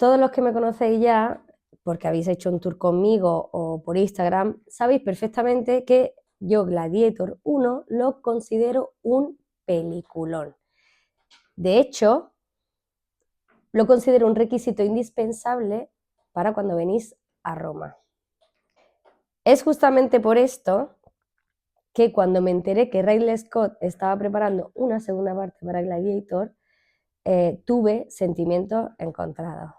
Todos los que me conocéis ya, porque habéis hecho un tour conmigo o por Instagram, sabéis perfectamente que yo Gladiator 1 lo considero un peliculón. De hecho, lo considero un requisito indispensable para cuando venís a Roma. Es justamente por esto que cuando me enteré que Ridley Scott estaba preparando una segunda parte para Gladiator, tuve sentimientos encontrados.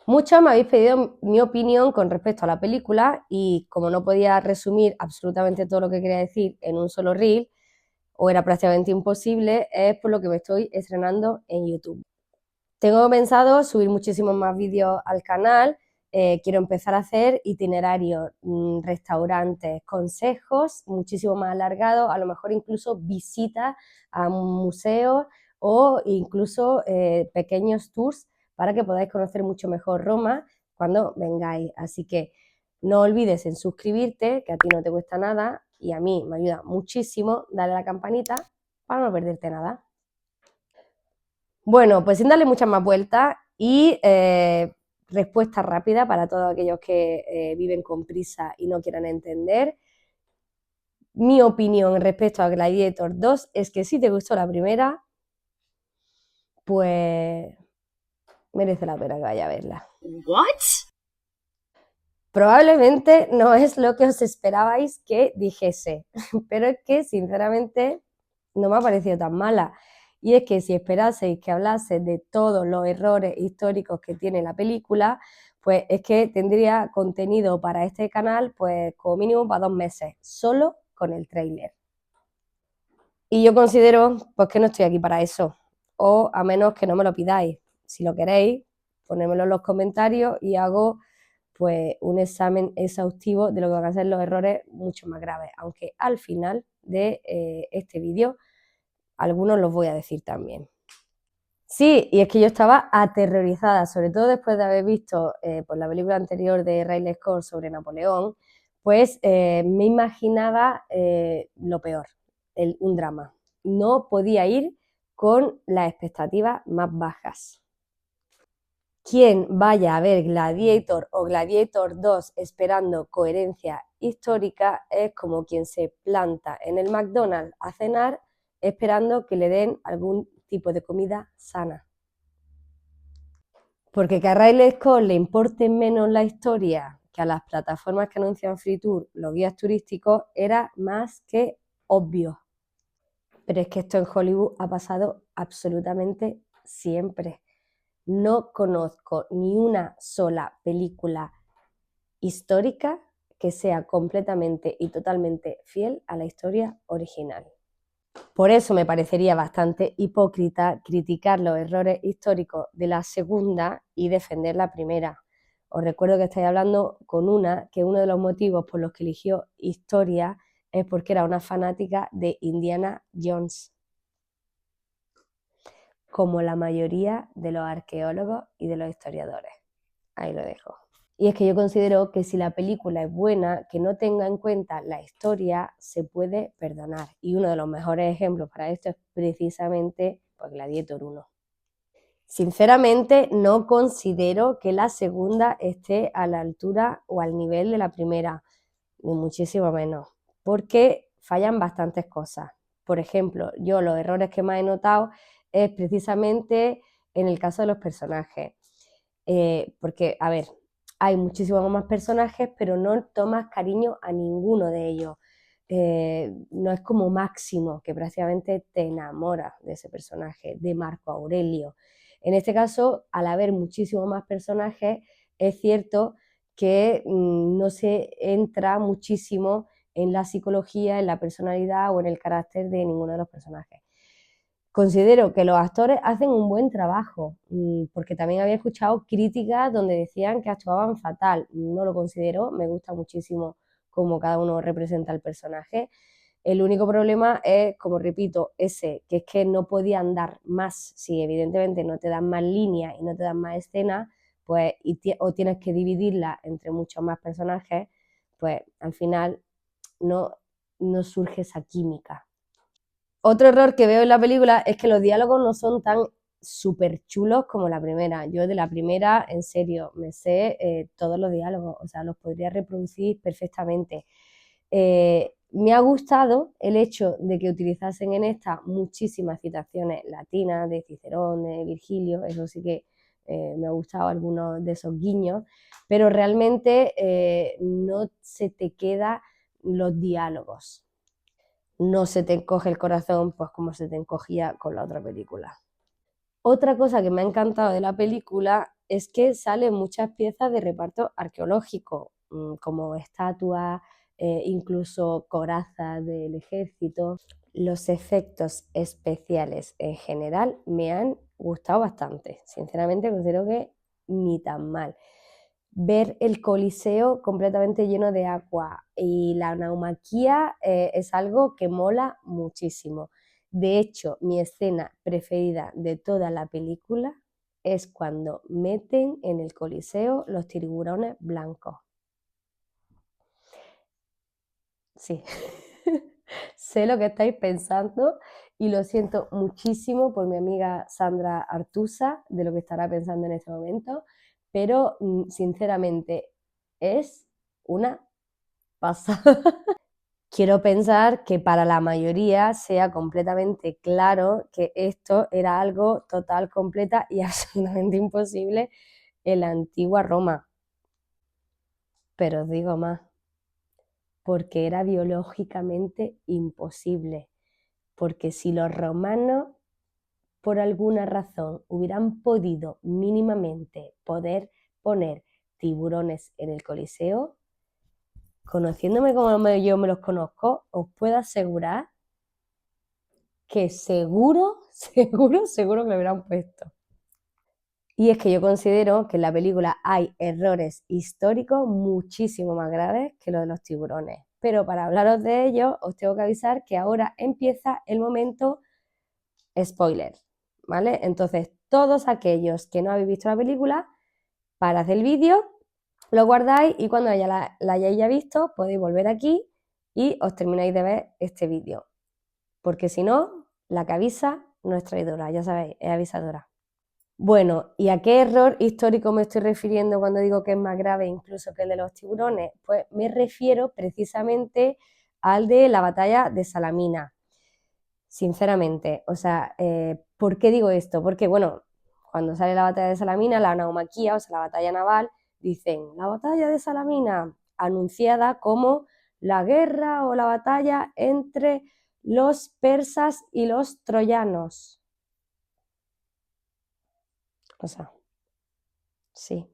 Muchos me habéis pedido mi opinión con respecto a la película y como no podía resumir absolutamente todo lo que quería decir en un solo reel, o era prácticamente imposible, es por lo que me estoy estrenando en YouTube. Tengo pensado subir muchísimos más vídeos al canal, quiero empezar a hacer itinerarios, restaurantes, consejos muchísimo más alargados, a lo mejor incluso visitas a museos o incluso pequeños tours para que podáis conocer mucho mejor Roma cuando vengáis. Así que no olvides en suscribirte, que a ti no te cuesta nada y a mí me ayuda muchísimo, dale a la campanita para no perderte nada. Bueno, pues sin darle muchas más vueltas y respuesta rápida para todos aquellos que viven con prisa y no quieran entender. Mi opinión respecto a Gladiator 2 es que si te gustó la primera, pues merece la pena que vaya a verla. What? Probablemente no es lo que os esperabais que dijese, pero es que sinceramente no me ha parecido tan mala. Y es que si esperaseis que hablase de todos los errores históricos que tiene la película, pues es que tendría contenido para este canal pues como mínimo para 2 meses, solo con el tráiler. Y yo considero pues que no estoy aquí para eso, o a menos que no me lo pidáis. Si lo queréis, ponedmelo en los comentarios y hago pues un examen exhaustivo de lo que van a ser los errores mucho más graves, aunque al final de este vídeo algunos los voy a decir también. Sí, y es que yo estaba aterrorizada, sobre todo después de haber visto pues la película anterior de Ridley Scott sobre Napoleón, pues me imaginaba lo peor, un drama. No podía ir con las expectativas más bajas. Quien vaya a ver Gladiator o Gladiator 2 esperando coherencia histórica es como quien se planta en el McDonald's a cenar esperando que le den algún tipo de comida sana. Porque que a Ridley Scott le importe menos la historia que a las plataformas que anuncian Free Tour, los guías turísticos, era más que obvio. Pero es que esto en Hollywood ha pasado absolutamente siempre. No conozco ni una sola película histórica que sea completamente y totalmente fiel a la historia original. Por eso me parecería bastante hipócrita criticar los errores históricos de la segunda y defender la primera. Os recuerdo que estáis hablando con una que uno de los motivos por los que eligió historia es porque era una fanática de Indiana Jones, como la mayoría de los arqueólogos y de los historiadores. Ahí lo dejo. Y es que yo considero que si la película es buena, que no tenga en cuenta la historia, se puede perdonar. Y uno de los mejores ejemplos para esto es precisamente pues, Gladiator 1. Sinceramente, no considero que la segunda esté a la altura o al nivel de la primera, ni muchísimo menos, porque fallan bastantes cosas. Por ejemplo, yo los errores que más he notado es precisamente en el caso de los personajes. Porque, a ver, hay muchísimos más personajes, pero no tomas cariño a ninguno de ellos. No es como Máximo, que prácticamente te enamora de ese personaje, de Marco Aurelio. En este caso, al haber muchísimos más personajes, es cierto que no se entra muchísimo en la psicología, en la personalidad o en el carácter de ninguno de los personajes. Considero que los actores hacen un buen trabajo, porque también había escuchado críticas donde decían que actuaban fatal. No lo considero, me gusta muchísimo cómo cada uno representa el personaje. El único problema es, como repito, ese, que es que no podían dar más. Si evidentemente no te dan más líneas y no te dan más escenas, pues o tienes que dividirla entre muchos más personajes, pues al final no no surge esa química. Otro error que veo en la película es que los diálogos no son tan súper chulos como la primera. Yo de la primera, en serio, me sé todos los diálogos, o sea, los podría reproducir perfectamente. Me ha gustado el hecho de que utilizasen en esta muchísimas citaciones latinas de Cicerón, de Virgilio, eso sí que me ha gustado algunos de esos guiños, pero realmente no se te quedan los diálogos. No se te encoge el corazón pues como se te encogía con la otra película. Otra cosa que me ha encantado de la película es que salen muchas piezas de reparto arqueológico, como estatuas, incluso corazas del ejército. Los efectos especiales en general me han gustado bastante. Sinceramente considero que ni tan mal. Ver el Coliseo completamente lleno de agua y la naumaquia es algo que mola muchísimo. De hecho, mi escena preferida de toda la película es cuando meten en el Coliseo los tiburones blancos. Sí, sé lo que estáis pensando y lo siento muchísimo por mi amiga Sandra Artusa de lo que estará pensando en este momento, pero sinceramente es una pasada. Quiero pensar que para la mayoría sea completamente claro que esto era algo total, completa y absolutamente imposible en la antigua Roma. Pero os digo más, porque era biológicamente imposible. Porque si los romanos, por alguna razón, hubieran podido mínimamente poder poner tiburones en el Coliseo, conociéndome como yo me los conozco, os puedo asegurar que seguro, seguro que lo hubieran puesto. Y es que yo considero que en la película hay errores históricos muchísimo más graves que los de los tiburones. Pero para hablaros de ellos, os tengo que avisar que ahora empieza el momento spoiler, ¿vale? Entonces, todos aquellos que no habéis visto la película, parad el vídeo, lo guardáis y cuando la hayáis ya visto, podéis volver aquí y os termináis de ver este vídeo. Porque si no, la que avisa no es traidora, ya sabéis, es avisadora. Bueno, ¿y a qué error histórico me estoy refiriendo cuando digo que es más grave incluso que el de los tiburones? Pues me refiero precisamente al de la batalla de Salamina. Sinceramente, o sea, ¿por qué digo esto? Porque, bueno, cuando sale la batalla de Salamina, la naumaquia, o sea, la batalla naval, dicen, la batalla de Salamina, anunciada como la guerra o la batalla entre los persas y los troyanos. O sea, sí,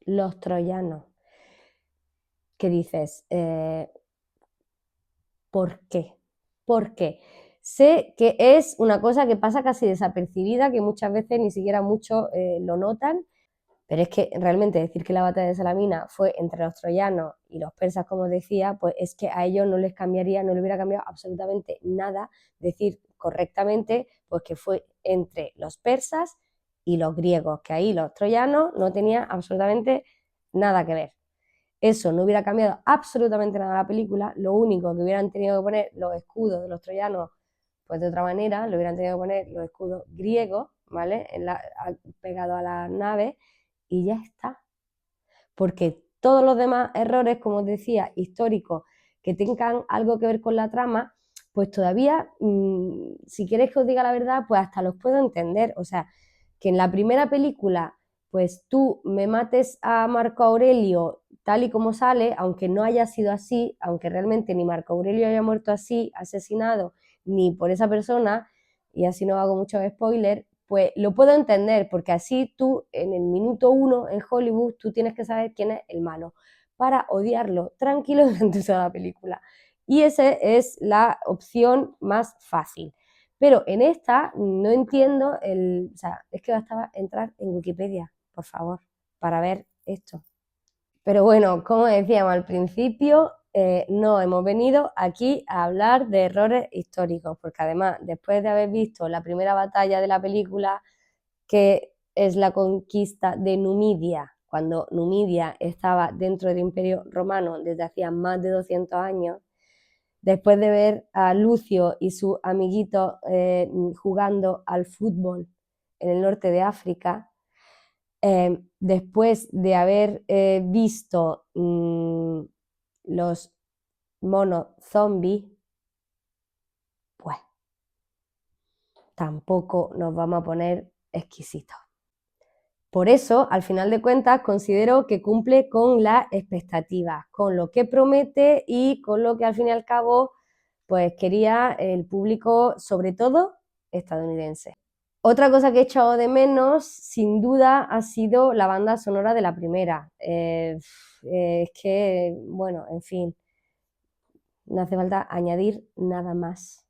los troyanos. ¿Qué dices? ¿Por qué? ¿Por qué? Sé que es una cosa que pasa casi desapercibida, que muchas veces ni siquiera muchos lo notan, pero es que realmente decir que la batalla de Salamina fue entre los troyanos y los persas, como decía, pues es que a ellos no les cambiaría, no les hubiera cambiado absolutamente nada decir correctamente pues que fue entre los persas y los griegos, que ahí los troyanos no tenían absolutamente nada que ver. Eso no hubiera cambiado absolutamente nada la película, lo único que hubieran tenido que poner los escudos de los troyanos, pues de otra manera, lo hubieran tenido que poner los escudos griegos, ¿vale? Pegado a las naves y ya está. Porque todos los demás errores, como os decía, históricos, que tengan algo que ver con la trama, pues todavía, si queréis que os diga la verdad, pues hasta los puedo entender. O sea, que en la primera película, pues tú me mates a Marco Aurelio tal y como sale, aunque no haya sido así, aunque realmente ni Marco Aurelio haya muerto así, asesinado, ni por esa persona, y así no hago muchos spoilers, pues lo puedo entender, porque así tú en el minuto 1 en Hollywood tú tienes que saber quién es el malo para odiarlo tranquilo durante toda la película. Y esa es la opción más fácil. Pero en esta no entiendo o sea, es que bastaba entrar en Wikipedia, por favor, para ver esto. Pero bueno, como decíamos al principio, no hemos venido aquí a hablar de errores históricos, porque además, después de haber visto la primera batalla de la película, que es la conquista de Numidia, cuando Numidia estaba dentro del Imperio Romano desde hacía más de 200 años, después de ver a Lucio y sus amiguitos jugando al fútbol en el norte de África, después de haber visto los monos zombies, pues tampoco nos vamos a poner exquisitos. Por eso, al final de cuentas, considero que cumple con las expectativas, con lo que promete y con lo que al fin y al cabo pues quería el público, sobre todo estadounidense. Otra cosa que he echado de menos, sin duda, ha sido la banda sonora de la primera. Es que, bueno, en fin, no hace falta añadir nada más.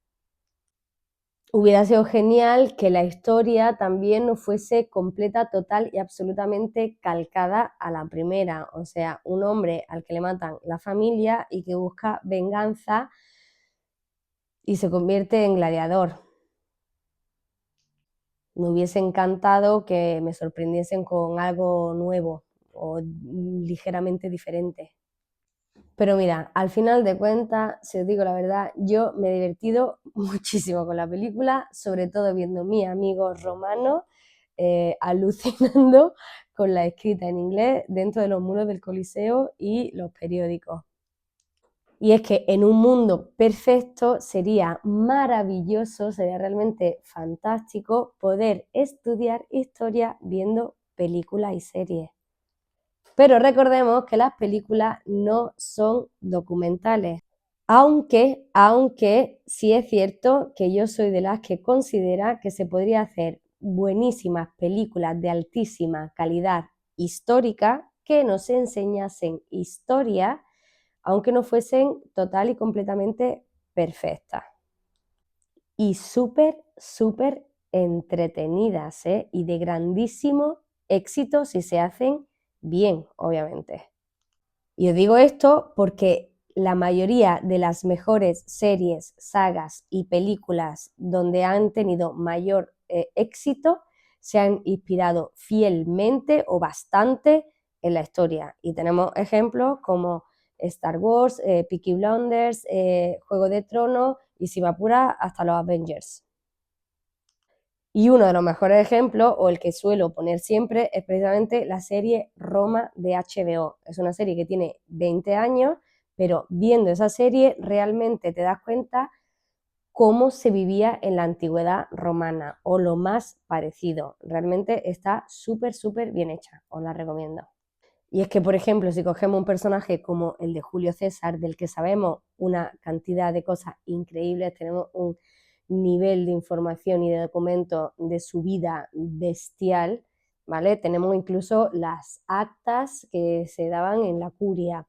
Hubiera sido genial que la historia también no fuese completa, total y absolutamente calcada a la primera. O sea, un hombre al que le matan la familia y que busca venganza y se convierte en gladiador. Me hubiese encantado que me sorprendiesen con algo nuevo o ligeramente diferente. Pero mira, al final de cuentas, si os digo la verdad, yo me he divertido muchísimo con la película, sobre todo viendo a mis amigos romanos alucinando con la escrita en inglés dentro de los muros del Coliseo y los periódicos. Y es que en un mundo perfecto sería maravilloso, sería realmente fantástico poder estudiar historia viendo películas y series. Pero recordemos que las películas no son documentales. Aunque sí es cierto que yo soy de las que considera que se podría hacer buenísimas películas de altísima calidad histórica que nos enseñasen historia, aunque no fuesen total y completamente perfectas. Y súper entretenidas, ¿eh? Y de grandísimo éxito si se hacen bien, obviamente. Y os digo esto porque la mayoría de las mejores series, sagas y películas donde han tenido mayor éxito se han inspirado fielmente o bastante en la historia. Y tenemos ejemplos como Star Wars, Peaky Blinders, Juego de Tronos y si me apura hasta los Avengers. Y uno de los mejores ejemplos, o el que suelo poner siempre, es precisamente la serie Roma de HBO. Es una serie que tiene 20 años, pero viendo esa serie realmente te das cuenta cómo se vivía en la antigüedad romana, o lo más parecido. Realmente está súper bien hecha, os la recomiendo. Y es que, por ejemplo, si cogemos un personaje como el de Julio César, del que sabemos una cantidad de cosas increíbles, tenemos un nivel de información y de documentos de su vida bestial, ¿vale? Tenemos incluso las actas que se daban en la curia.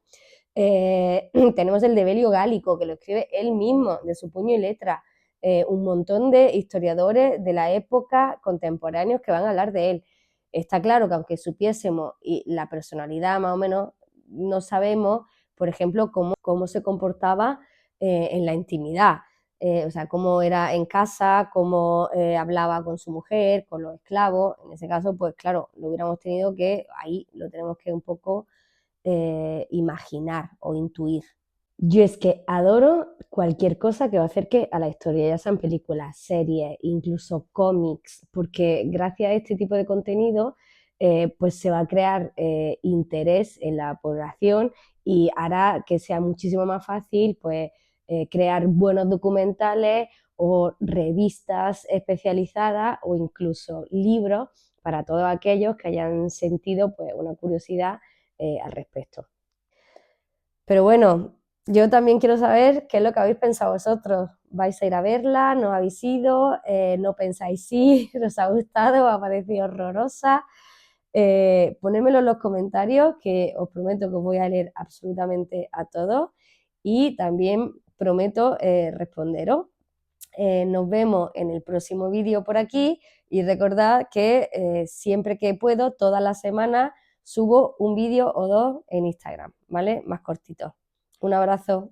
Tenemos el de Belio Gálico, que lo escribe él mismo, de su puño y letra. Un montón de historiadores de la época contemporáneos que van a hablar de él. Está claro que aunque supiésemos y la personalidad más o menos, no sabemos, por ejemplo, cómo se comportaba en la intimidad. O sea, cómo era en casa, cómo hablaba con su mujer, con los esclavos. En ese caso, pues claro, lo hubiéramos tenido que, ahí lo tenemos que un poco imaginar o intuir. Yo es que adoro cualquier cosa que va a acerque a la historia, ya sean películas, series, incluso cómics, porque gracias a este tipo de contenido pues se va a crear interés en la población y hará que sea muchísimo más fácil pues crear buenos documentales o revistas especializadas o incluso libros para todos aquellos que hayan sentido pues una curiosidad al respecto. Pero bueno, yo también quiero saber qué es lo que habéis pensado vosotros. ¿Vais a ir a verla? ¿No habéis ido? ¿No pensáis sí? ¿Os ha gustado? ¿Os ha parecido horrorosa? Ponedmelo en los comentarios, que os prometo que os voy a leer absolutamente a todos y también prometo responderos. Nos vemos en el próximo vídeo por aquí y recordad que siempre que puedo, todas las semanas, subo un vídeo o dos en Instagram, ¿vale? Más cortitos. Un abrazo.